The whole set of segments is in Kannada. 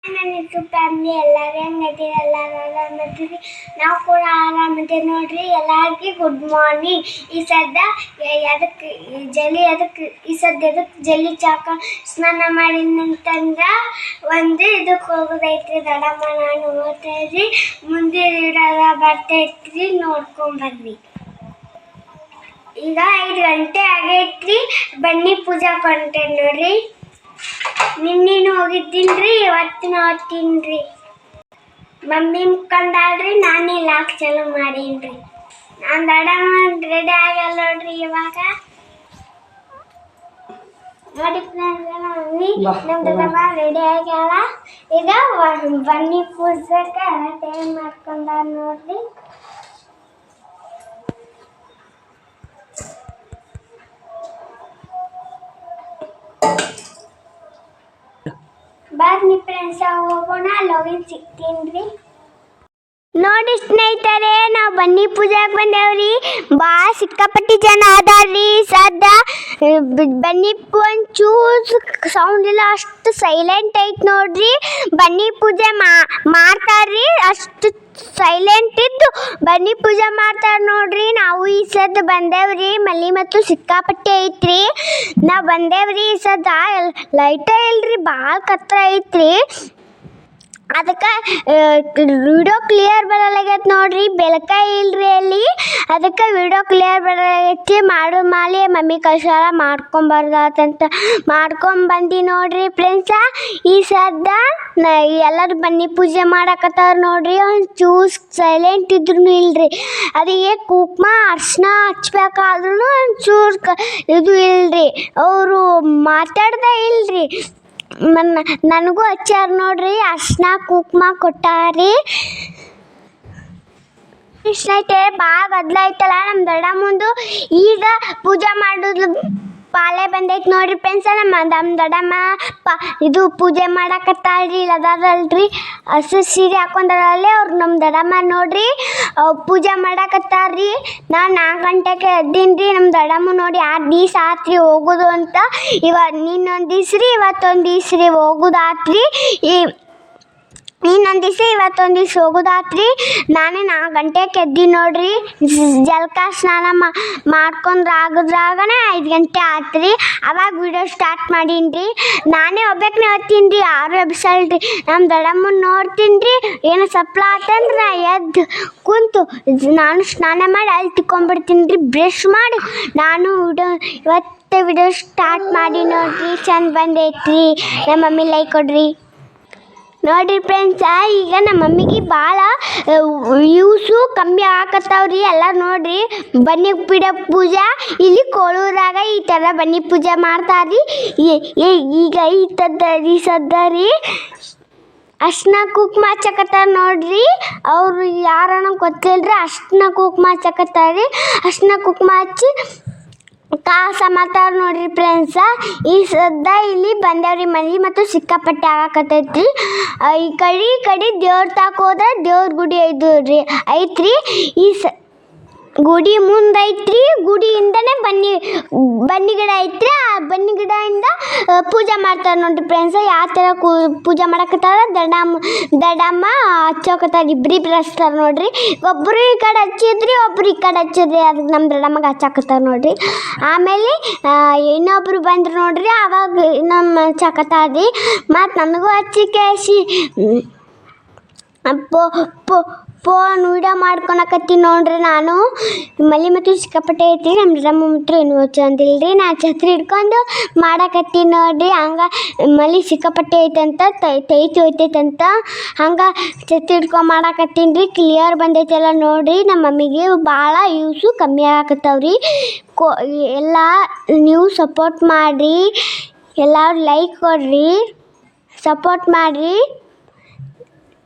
ನನ್ನ ಯೂಟ್ಯೂಬ್ ಫ್ಯಾಮಿಲಿ ಎಲ್ಲರೂ ಹೆಂಗೈತಿ, ಎಲ್ಲರೂ ಆರಾಮದಿರಿ. ನಾವು ಕೂಡ ಆರಾಮದಿರಿ ನೋಡ್ರಿ. ಎಲ್ಲರಿಗೂ ಗುಡ್ ಮಾರ್ನಿಂಗ್. ಈ ಸದ್ದ ಎದಕ್ಕೆ ಜಲ್ದಿ ಚಾಕ ಸ್ನಾನ ಮಾಡಿನಂತಂದ್ರೆ ಒಂದು ಇದಕ್ಕೆ ಹೋಗೋದೈತ್ರಿ. ದಡಮ್ಮ ನಾನು ಓದ್ತಾಯಿದ್ರಿ, ಮುಂದೆ ಇಡೋದ ಬರ್ತೈತ್ರಿ, ನೋಡ್ಕೊಂಬರ್ರಿ. ಈಗ 5 ಗಂಟೆ ಆಗೈತ್ರಿ. ಬನ್ನಿ ಪೂಜಾ ಕೊಂಟೇನಿ ನೋಡ್ರಿ. ನಿನ್ನೇನು ಹೋಗಿದ್ದೀನ್ರಿ, ಇವತ್ತಿನ ಹೋಗ್ತೀನ್ರಿ. ಮಮ್ಮಿ ಮುಕ್ಕೊಂಡಾಳ್ರಿ, ನಾನೇ ಲಾಕ್ ಚಾಲು ಮಾಡೀನ್ರಿ. ನಾನು ದಡಮ್ಮ ರೆಡಿ ಆಗಲ್ಲ ನೋಡ್ರಿ. ಇವಾಗ ನೋಡಿ ಮಮ್ಮಿ ನಮ್ಮ ದಡಮ್ಮ ರೆಡಿ ಆಗ್ಯಾಳ. ಈಗ ಬನ್ನಿ ಪೂಜಕ್ಕೆ ಟೈಮ್ ಮಾಡ್ಕೊಂಡ ನೋಡ್ರಿ. ಬನ್ನಿ ಫ್ರೆಂಡ್ಸ್, ಹೋಗೋಣ. ಲೋಗಿನ್ ಸಿಗ್ತೀನಿ. ನೋಡಿ ಸ್ನೇಹಿತರೆ, ನಾವು ಬನ್ನಿ ಪೂಜಾಗೆ ಬಂದೇವ್ರಿ. ಸಿಕ್ಕಾಪಟ್ಟಿ ಜನ ಅದಾರ್ರಿ. ಸದ್ದ ಬನ್ನಿ ಒಂಚೂರು ಸೌಂಡ್ ಇಲ್ಲ, ಅಷ್ಟು ಸೈಲೆಂಟ್ ಐತೆ ನೋಡ್ರಿ. ಬನ್ನಿ ಪೂಜೆ ಮಾಡ್ತಾರ್ರಿ, ಅಷ್ಟು ಸೈಲೆಂಟ್ ಇದ್ದು ಬನ್ನಿ ಪೂಜೆ ಮಾಡ್ತಾರೆ ನೋಡ್ರಿ. ನಾವು ಈ ಸದ್ದು ಬಂದೇವ್ರಿ. ಮಲ್ಲಿ ಮತ್ತು ಸಿಕ್ಕಾಪಟ್ಟೆ ಐತ್ರಿ. ನಾವು ಬಂದೇವ್ರಿ. ಈ ಸದ್ದ ಲೈಟ ಇಲ್ರಿ, ಭಾಳ ಕತ್ರ ಐತ್ರಿ. ಅದಕ್ಕೆ ವಿಡಿಯೋ ಕ್ಲಿಯರ್ ಬರಲಾಗೈತೆ ನೋಡ್ರಿ. ಬೆಳಕ ಇಲ್ರಿ ಅಲ್ಲಿ, ಅದಕ್ಕೆ ವಿಡಿಯೋ ಕ್ಲಿಯರ್ ಬರಲಾಗೈತಿ. ಮಾಲಿ ಮಮ್ಮಿ ಕಳ್ಸಾರ ಮಾಡ್ಕೊಂಬರ್ದಾತಂತ ಮಾಡ್ಕೊಂಬಂದು ನೋಡ್ರಿ ಫ್ರೆಂಡ್ಸ. ಈ ಸದ್ದ ಎಲ್ಲರೂ ಬನ್ನಿ ಪೂಜೆ ಮಾಡಕತ್ತಾರ ನೋಡ್ರಿ. ಒಂದು ಚೂಸ್ ಸೈಲೆಂಟ್ ಇದ್ರೂ ಇಲ್ರಿ. ಅದಕ್ಕೆ ಕುಂಕುಮ ಅರ್ಶಿನ ಹಚ್ಬೇಕಾದ್ರೂ ಒಂಚೂರು ಇದು ಇಲ್ರಿ. ಅವರು ಮಾತಾಡ್ದೆ ಇಲ್ರಿ. ನನಗೂ ಹಚ್ಚಾರ ನೋಡ್ರಿ, ಅರ್ಶಿನ ಕುಂಕುಮ ಕೊಟ್ಟಾರಿ. ಸ್ನೇಹಿತರೆ, ಭಾಳ ಬದಲಾಯ್ತಲ್ಲ ನಮ್ಮ ದೊಡ್ಡಮ್ಮಂದು. ಈಗ ಪೂಜೆ ಮಾಡೋದು ಪಾಲೆ ಬಂದೈತೆ ನೋಡ್ರಿ ಫ್ರೆಂಡ್ಸ. ನಮ್ಮ ದೊಡ್ಡಮ್ಮ ಇದು ಪೂಜೆ ಮಾಡಕತ್ತಾಳ್ರಿ. ಅದಾರಲ್ರಿ ಹಸಿರು ಸೀರೆ ಹಾಕೊಂಡಾರಲ್ಲಿ ಅವ್ರು ನಮ್ಮ ದೊಡ್ಡಮ್ಮ ನೋಡ್ರಿ. ಪೂಜೆ ಮಾಡಕತ್ತಾರ್ರಿ. ನಾನು 4 ಗಂಟೆಗೆ ಎದ್ದೀನ್ರಿ. ನಮ್ಮ ದೊಡ್ಡಮ್ಮ ನೋಡಿ 6 ದಿವಸ ಆತ್ರಿ ಹೋಗೋದು ಅಂತ. ಇನ್ನೊಂದು ದಿವ್ಸ ರೀ, ಇವತ್ತೊಂದು ದಿವ್ಸ ರೀ ಹೋಗೋದಾತ್ರಿ. ಇನ್ನೊಂದು ದಿವಸ ಇವತ್ತೊಂದು ದಿವ್ಸ ಹೋಗೋದಾತ್ರಿ. ನಾನೇ 4 ಗಂಟೆಗೆ ಎದ್ದಿ ನೋಡ್ರಿ. ಜಳಕ ಸ್ನಾನ ಮಾಡ್ಕೊಂಡ್ರಾಗದ್ರಾಗನೇ 5 ಗಂಟೆ ಆತ್ರಿ. ಅವಾಗ ವಿಡಿಯೋ ಸ್ಟಾರ್ಟ್ ಮಾಡೀನಿ. ನಾನೇ ಒಬ್ಬಾಕನೇ ಓದ್ತೀನಿ ರೀ, ಯಾರು ಎಬ್ಸಲ್ರಿ. ನಮ್ಮ ದೊಡ್ಡಮ್ಮನ ನೋಡ್ತೀನಿ ರೀ. ಏನೋ ಸಪ್ಲ ಆತಂದ್ರೆ ಎದ್ದು ಕುಂತು ನಾನು ಸ್ನಾನ ಮಾಡಿ ಅಲ್ಲಿ ತಿಕ್ಕೊಂಬಿಡ್ತೀನಿ ರೀ. ಬ್ರಷ್ ಮಾಡಿ ನಾನು ಇವತ್ತು ವಿಡಿಯೋ ಸ್ಟಾರ್ಟ್ ಮಾಡಿ ನೋಡ್ರಿ. ಚಂದ ಬಂದೈತ್ರಿ. ನಮ್ಮ ಮಮ್ಮಿ ಲೈಕ್ ಕೊಡ್ರಿ ನೋಡಿರಿ ಫ್ರೆಂಡ್ಸ. ಈಗ ನಮ್ಮ ಮಮ್ಮಿಗೆ ಭಾಳ ಯೂಸು ಕಮ್ಮಿ ಆಗತ್ತಾವ್ರಿ. ಎಲ್ಲ ನೋಡ್ರಿ. ಬನ್ನಿ ಪೂಜೆ ಇಲ್ಲಿ ಕೋಳೂರಾಗ ಈ ಥರ ಬನ್ನಿ ಪೂಜೆ ಮಾಡ್ತಾರ್ರಿ. ಈಗ ಈ ಸದ್ದ ರೀ ಅರ್ಶಿನ ಕುಂಕುಮ ಹಚ್ಚಕತ್ತಾರ ನೋಡ್ರಿ. ಅವರು ಯಾರನ್ನ ಗೊತ್ತಿಲ್ರಿ, ಅರ್ಶಿನ ಕುಂಕುಮ ಹಚ್ಚಕತ್ತಾರ್ರಿ. ಅರ್ಶಿನ ಕುಂಕುಮ ಹಚ್ಚಿ ಕಾಸ ಮಾಡ್ತಾರ ನೋಡ್ರಿ ಫ್ರೆಂಡ್ಸ. ಈ ಸದ್ದ ಇಲ್ಲಿ ಬಂದೇವ್ರಿ. ಮನೆ ಮತ್ತು ಸಿಕ್ಕಾಪಟ್ಟೆ ಆಗಕತ್ತೈತ್ರಿ. ಈ ಕಡೆ ದೇವ್ರ ಹೋದ್ರೆ ದೇವ್ರ ಗುಡಿ ಐತ್ರಿ. ಈ ಗುಡಿ ಮುಂದೈತ್ರಿ. ಗುಡಿಯಿಂದನೇ ಬನ್ನಿ ಗಿಡ ಐತ್ರಿ. ಆ ಬನ್ನಿ ಗಿಡದಿಂದ ಪೂಜೆ ಮಾಡ್ತಾರೆ ನೋಡ್ರಿ ಫ್ರೆಂಡ್ಸ. ಯಾವ ಥರ ಪೂಜೆ ಮಾಡಕತ್ತಾರ ದಡಮ್ಮ ಹಚ್ಚೋಕತ್ತಾರ. ಇಬ್ರು ಹಚ್ತಾರೆ ನೋಡ್ರಿ. ಒಬ್ಬರು ಈ ಕಡೆ ಹಚ್ಚಿದ್ರಿ, ಒಬ್ರು ಈ ಕಡೆ ಹಚ್ಚಿದ್ರಿ. ಅದಕ್ಕೆ ನಮ್ಮ ದಡಮ್ಮಗೆ ಹಚ್ಚಾಕತ್ತಾರ ನೋಡ್ರಿ. ಆಮೇಲೆ ಇನ್ನೊಬ್ರು ಬಂದ್ರು ನೋಡ್ರಿ. ಅವಾಗ ಇನ್ನೊಮ್ಮೆ ಹಚ್ಚಾಕತ್ತಾರ್ರಿ. ಮತ್ತು ನನಗೂ ಹಚ್ಚಿ ಕೇಸಿ ಫೋನ್ ವಿಡಿಯೋ ಮಾಡ್ಕೊಳಕತ್ತೀನಿ ನೋಡ್ರಿ. ನಾನು ಮಲ್ಲಿ ಮತ್ತು ಸಿಕ್ಕಾಪಟ್ಟೆ ಐತಿ. ನಮ್ಮ ದಡಮ್ಮ ಮಾತ್ರ ಏನು ಚಂದಿಲ್ರಿ. ನಾನು ಛತ್ರಿ ಹಿಡ್ಕೊಂಡು ಮಾಡಕತ್ತೀನಿ ನೋಡ್ರಿ. ಹಂಗೆ ಮಲ್ಲಿ ಸಿಕ್ಕಾಪಟ್ಟೆ ಐತಂತ ಹೋಯ್ತೈತಂತ ಹಂಗೆ ಛತ್ರಿ ಹಿಡ್ಕೊಂಡು ಮಾಡಕತ್ತೀನಿ ರೀ. ಕ್ಲಿಯರ್ ಬಂದೈತೆಲ್ಲ ನೋಡ್ರಿ. ನಮ್ಮ ಮಮ್ಮಿಗೆ ಭಾಳ ಯೂಸು ಕಮ್ಮಿ ಆಗಕತ್ತಾವ್ರಿ. ಎಲ್ಲ ನೀವು ಸಪೋರ್ಟ್ ಮಾಡಿರಿ, ಎಲ್ಲರೂ ಲೈಕ್ ಕೊಡ್ರಿ, ಸಪೋರ್ಟ್ ಮಾಡಿರಿ,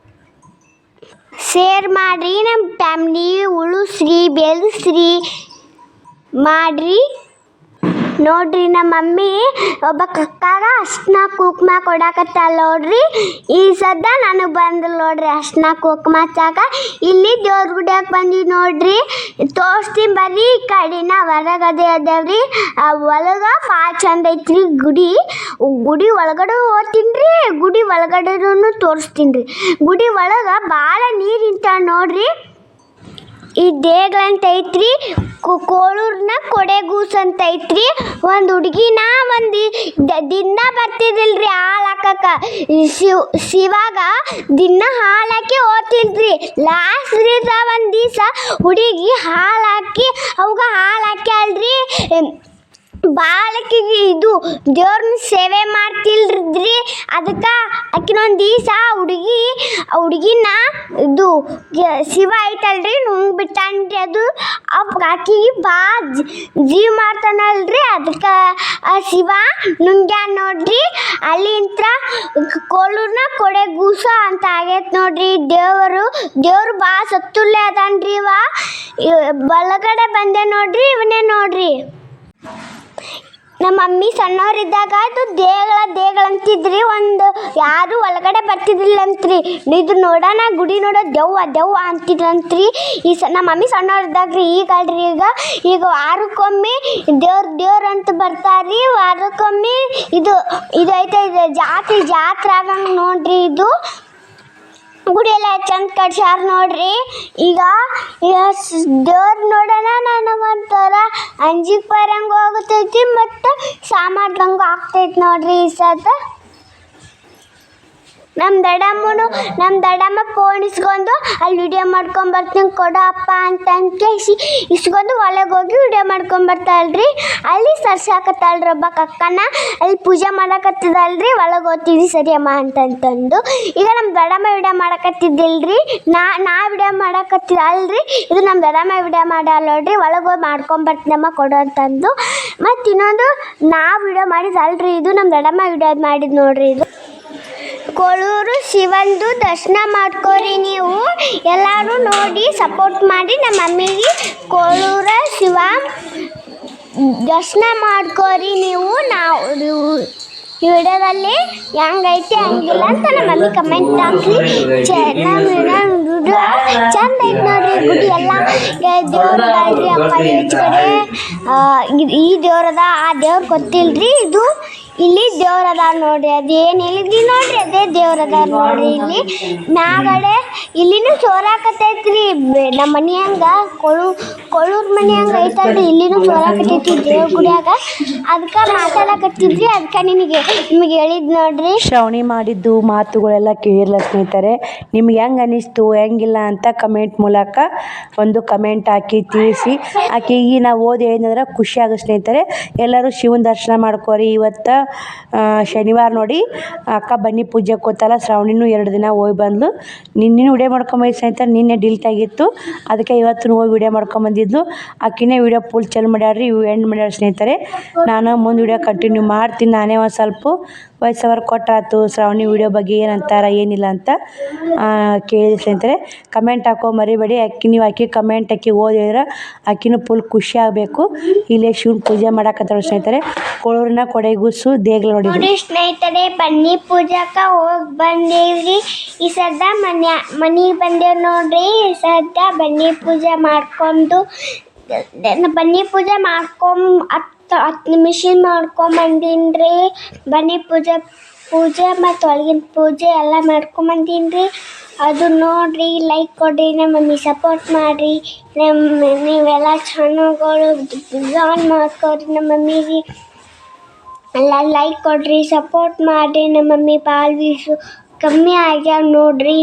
ಶೇರ್ ಮಾಡಿರಿ. ನಮ್ಮ ಫ್ಯಾಮ್ಲಿ ಉಳಿಸ್ರಿ, ಬೆಳೆಸ್ರಿ ಮಾಡಿರಿ. ನೋಡ್ರಿ ನಮ್ಮ ಮಮ್ಮಿ ಒಬ್ಬ ಕಕ್ಕಾಗ ಅರ್ಶಿನ ಕುಂಕುಮ ಕೊಡಾಕತ್ತಾಳ ನೋಡ್ರಿ. ಈ ಸದ್ದ ನನಗೆ ಬಂದು ನೋಡ್ರಿ ಅರ್ಶಿನ ಕುಂಕುಮ ಹಚ್ಚಾಕ. ಇಲ್ಲಿ ದೇವ್ರ ಗುಡಿಯಾಗ ಬಂದ್ವಿ ನೋಡ್ರಿ. ತೋರಿಸ್ತೀನಿ ಬರ್ರಿ. ಈ ಕಡೆನ ಹೊರಗದೆ ಅದಾವ್ರಿ. ಒಳಗೆ ಭಾಳ ಚಂದ ಐತ್ರಿ ಗುಡಿ. ಗುಡಿ ಒಳಗಡೆ ಹೋಗ್ತೀನಿ. ಗುಡಿ ಒಳಗಡೆನೂ ತೋರಿಸ್ತೀನಿ ರೀ. ಗುಡಿ ಒಳಗೆ ಭಾಳ ನೀರು ನಿಂತಾವ ನೋಡ್ರಿ. ಈ ದೇಗಳಂತ ಐತ್ರಿ. ಕೋಳೂರ್ನ ಕೊಡೆಗೂಸ್ ಅಂತ ಐತ್ರಿ. ಒಂದು ಹುಡುಗಿನ ದಿನ ಬರ್ತಿದಿಲ್ರಿ ಹಾಲು ಹಾಕಕ್ಕ. ಶಿವಾಗ ದಿನ ಹಾಲು ಹಾಕಿ ಓದ್ತಿಲ್ರಿ. ಲಾಸ್ಟ್ ದಿವಸ ಒಂದು ದಿವಸ ಹುಡುಗಿ ಹಾಲು ಹಾಕಿ ಅವಾಗ ಹಾಲು ಹಾಕ್ಯಾಳ್ರಿ. ಬಾಳಕಿಗೆ ಇದು ದೇವ್ರನ್ನ ಸೇವೆ ಮಾಡ್ತಿಲ್ರಿ. ಅದಕ್ಕೆ ಆಕಿನೊಂದು ದಿವಸ ಹುಡುಗಿನ ಇದು ಶಿವ ಐತಲ್ರಿ ನುಂಗ್ ಬಿಟ್ಟಾನ್ರಿ. ಅದು ಆಕಿಗೆ ಜೀವ ಮಾಡ್ತಾನಲ್ರಿ. ಅದಕ್ಕೆ ಶಿವ ನುಂಗ್ಯಾನ ನೋಡ್ರಿ. ಅಲ್ಲಿಂದ ಕೋಳೂರ್ನ ಕೊಡೆಗೂಸ ಅಂತ ಆಗೈತೆ ನೋಡ್ರಿ. ದೇವ್ರು ಭಾಳ ಸತ್ತುಲ್ಲೆ ಅದಾನ್ರಿ. ಒಳಗಡೆ ಬಂದೆ ನೋಡ್ರಿ. ಇವನೇ ನೋಡ್ರಿ. ನಮ್ಮ ಮಮ್ಮಿ ಸಣ್ಣವರಿದ್ದಾಗ ಅದು ದೇಗಳಂತಿದ್ರಿ. ಒಂದು ಯಾರು ಒಳಗಡೆ ಬರ್ತಿದ್ದಿಲ್ಲಂತ್ರಿ. ಇದು ನೋಡೋಣ ಗುಡಿ ನೋಡೋ ದೆವ್ವ ಅಂತಿದ್ರಂತ್ರಿ. ನಮ್ಮ ಮಮ್ಮಿ ಸಣ್ಣವರಿದ್ದಾಗ್ರಿ. ಈಗ ವಾರಕ್ಕೊಮ್ಮೆ ದೇವ್ರು ಅಂತ ಬರ್ತಾರ್ರಿ. ವಾರಕ್ಕೊಮ್ಮೆ ಇದು ಐತೆ ಜಾತ್ರೆ ಆಗಂಗೆ ನೋಡ್ರಿ. ಇದು ಗುಡಿ ಎಲ್ಲ ಚಂದ ಕಟ್ಸ್ಯಾರ ನೋಡ್ರಿ. ಈಗ ದೇವ್ರು ನೋಡೋಣ ನನಗೊಂಥರ ಅಂಜಿಕೆ ಬರಂಗೆ ಹೋಗುತ್ತೈತಿ ಮತ್ತು ಸಾಮಾಡ್ದಂಗೆ ಆಗ್ತೈತಿ ನೋಡ್ರಿ. ಈ ಸತ ನಮ್ಮ ದಡಮ್ಮ ಫೋನ್ ಇಸ್ಕೊಂಡು ಅಲ್ಲಿ ವಿಡಿಯೋ ಮಾಡ್ಕೊಂಬರ್ತೀನಿ ಕೊಡೋ ಅಪ್ಪ ಅಂತ ಕೇಳಿಸಿ ಇಸ್ಕೊಂಡು ಒಳಗೆ ಹೋಗಿ ವಿಡಿಯೋ ಮಾಡ್ಕೊಂಬರ್ತಾಳ್ರಿ. ಅಲ್ಲಿ ಸರ್ಸಾಕತ್ತಾಳ್ರಿ ಒಬ್ಬ ಕಕ್ಕನ. ಅಲ್ಲಿ ಪೂಜೆ ಮಾಡಕತ್ತಿದಲ್ರಿ. ಒಳಗೆ ಹೋಗ್ತಿದ್ವಿ ಸರಿಯಮ್ಮ ಅಂತಂದು. ಈಗ ನಮ್ಮ ದಡಮ್ಮ ವಿಡಿಯೋ ಮಾಡಕತ್ತಿದ್ದಿಲ್ರಿ. ನಾ ವಿಡಿಯೋ ಮಾಡಕತ್ತಿದಲ್ರಿ. ಇದು ನಮ್ಮ ದಡಮ್ಮ ವಿಡಿಯೋ ಮಾಡಲ್ರಿ. ಒಳಗೆ ಹೋಗಿ ಮಾಡ್ಕೊಂಬರ್ತೀನಮ್ಮ ಕೊಡು ಅಂತಂದು. ಮತ್ತು ಇನ್ನೊಂದು ನಾವು ವಿಡಿಯೋ ಮಾಡಿದಲ್ರಿ. ಇದು ನಮ್ಮ ದಡಮ್ಮ ವಿಡಿಯೋ ಮಾಡಿದ್ದು ನೋಡ್ರಿ. ಇದು ಕೋಳೂರು ಶಿವಂದು ದರ್ಶನ ಮಾಡ್ಕೊರಿ ನೀವು ಎಲ್ಲರೂ ನೋಡಿ ಸಪೋರ್ಟ್ ಮಾಡಿ. ನಮ್ಮ ಮಮ್ಮಿಗೆ ಕೋಳೂರ ಶಿವ ದರ್ಶನ ಮಾಡ್ಕೊರಿ ನೀವು. ನಾವು ಈ ವಿಡಿಯೋದಲ್ಲಿ ಹೆಂಗೈತಿ ಹಂಗಿಲ್ಲ ಅಂತ ನಮ್ಮ ಮಮ್ಮಿ ಕಮೆಂಟ್ ಹಾಕಿ. ಚಂದ ಐತೆ ನೋಡ್ರಿ ಗುಡಿ ಎಲ್ಲ. ದೇವ್ರದಲ್ರಿ ಅಪ್ಪ ಈಚೆ ಕಡೆ ಈ ದೇವ್ರದ ಆ ದೇವ್ರು ಗೊತ್ತಿಲ್ರಿ. ಇದು ಇಲ್ಲಿ ದೇವ್ರದ ನೋಡ್ರಿ. ಅದೇನು ಹೇಳಿದ್ರಿ ನೋಡ್ರಿ ಅದೇ ದೇವ್ರದ ನೋಡ್ರಿ. ಇಲ್ಲಿ ಮ್ಯಾಗಡೆ ಇಲ್ಲಿನೂ ಸೋರಾಕತ್ತೈತ್ರಿ. ನಮ್ಮ ಮನೆ ಹಂಗೆ ಕೊಳೂರು ಮನೆ ಹಂಗೆ ಐತಲ್ರಿ. ಇಲ್ಲಿನೂ ಸೋರಾಕತ್ತೈತಿ ದೇವ್ರ ಗುಡಿಯಾಗ. ಅದಕ್ಕೆ ಮಾತಾಡಕತ್ತಿದ್ರಿ. ಅದಕ್ಕೆ ನಿಮಗೆ ಹೇಳಿದ್ ನೋಡ್ರಿ. ಶ್ರವಣಿ ಮಾಡಿದ್ದು ಮಾತುಗಳೆಲ್ಲ ಕೇಳಿಲ್ಲ ಸ್ನೇಹಿತರೆ. ನಿಮ್ಗೆ ಹೆಂಗೆ ಅನ್ನಿಸ್ತು ಹೆಂಗಿಲ್ಲ ಅಂತ ಕಮೆಂಟ್ ಮೂಲಕ ಒಂದು ಕಮೆಂಟ್ ಹಾಕಿ ತಿಳಿಸಿ. ಆಕೆಗೆ ನಾವು ಓದಿ ಹೇಳಿದ್ರೆ ಖುಷಿ ಆಗೋ ಸ್ನೇಹಿತರೆ. ಎಲ್ಲರೂ ಶಿವನ ದರ್ಶನ ಮಾಡ್ಕೋರಿ. ಇವತ್ತು ಶನಿವಾರ ನೋಡಿ ಅಕ್ಕ ಬನ್ನಿ ಪೂಜೆಗೆ ಕೂತಲ್ಲ. ಶ್ರಾವಣಿನೂ 2 ದಿನ ಹೋಗಿ ಬಂದ್ಲು. ನಿನ್ನೆ ವಿಡಿಯೋ ಮಾಡ್ಕೊಂಬಂದು ಸ್ನೇಹಿತರೆ. ನಿನ್ನೆ ಡಿಲೀಟ್ ಆಗಿತ್ತು. ಅದಕ್ಕೆ ಇವತ್ತು ಹೋಗಿ ವಿಡಿಯೋ ಮಾಡ್ಕೊಂಬಂದಿದ್ದು. ಆಕಿನೇ ವಿಡಿಯೋ ಫುಲ್ ಚಲ್ ಮಾಡ್ಯಾಡ್ರಿ. ಎಂಡ್ ಮಾಡ್ಯಾರ ಸ್ನೇಹಿತರೆ. ನಾನು ಮುಂದೆ ವಿಡಿಯೋ ಕಂಟಿನ್ಯೂ ಮಾಡ್ತೀನಿ. ನಾನೇ ಒಂದು ಸ್ವಲ್ಪ ವಾಯ್ಸ್ ಓವರ್ ಕೊಟ್ರಾತು. ಶ್ರಾವಣಿ ವಿಡಿಯೋ ಬಗ್ಗೆ ಏನಂತಾರ ಏನಿಲ್ಲ ಅಂತ ಕೇಳಿದೆ ಸ್ನೇಹಿತರೆ. ಕಮೆಂಟ್ ಹಾಕೋ ಮರಿಬೇಡಿ. ನೀವು ಕಮೆಂಟ್ ಹಾಕಿ ಓದಿದ್ರೆ ಆಕಿನೂ ಫುಲ್ ಖುಷಿ ಆಗಬೇಕು. ಇಲ್ಲೇ ಶಿವನ ಪೂಜೆ ಮಾಡಕತ್ತಾಳ ಸ್ನೇಹಿತರೆ. ಕೋಳೂರಿನ ಕೊಡೆಗೂಸು ದೇಗ್ಲ ನೋಡಿ ಸ್ನೇಹಿತರೆ. ಬನ್ನಿ ಪೂಜಾಕ ಹೋಗಿ ಬಂದೇವ್ರಿ. ಈ ಸದ್ದ ಮನೆಗೆ ಬಂದೇವ್ ನೋಡ್ರಿ. ಈ ಸದ್ದ ಬನ್ನಿ ಪೂಜೆ ಮಾಡ್ಕೊಂಡು ಬನ್ನಿ ಪೂಜೆ ಹತ್ತು ನಿಮಿಷ ಮಾಡ್ಕೊಂಬಂದೀನಿ. ಬನ್ನಿ ಪೂಜೆ ಮತ್ತು ಒಳಗಿನ ಪೂಜೆ ಎಲ್ಲ ಮಾಡ್ಕೊಂಬಂದೀನಿ. ಅದು ನೋಡಿರಿ, ಲೈಕ್ ಕೊಡಿರಿ, ನಮ್ಮ ಮಮ್ಮಿ ಸಪೋರ್ಟ್ ಮಾಡಿರಿ. ನೀವೆಲ್ಲ ಚಾನಲ್ಗಳು ಜಾನ್ ಮಾಡ್ಕೊರಿ. ನಮ್ಮ ಮಮ್ಮಿಗೆ ಎಲ್ಲ ಲೈಕ್ ಕೊಡಿರಿ, ಸಪೋರ್ಟ್ ಮಾಡಿರಿ. ನಮ್ಮ ಮಮ್ಮಿ ಭಾಳ ವ್ಯೂಸು ಕಮ್ಮಿ ಆಗ್ಯಾವ ನೋಡಿರಿ.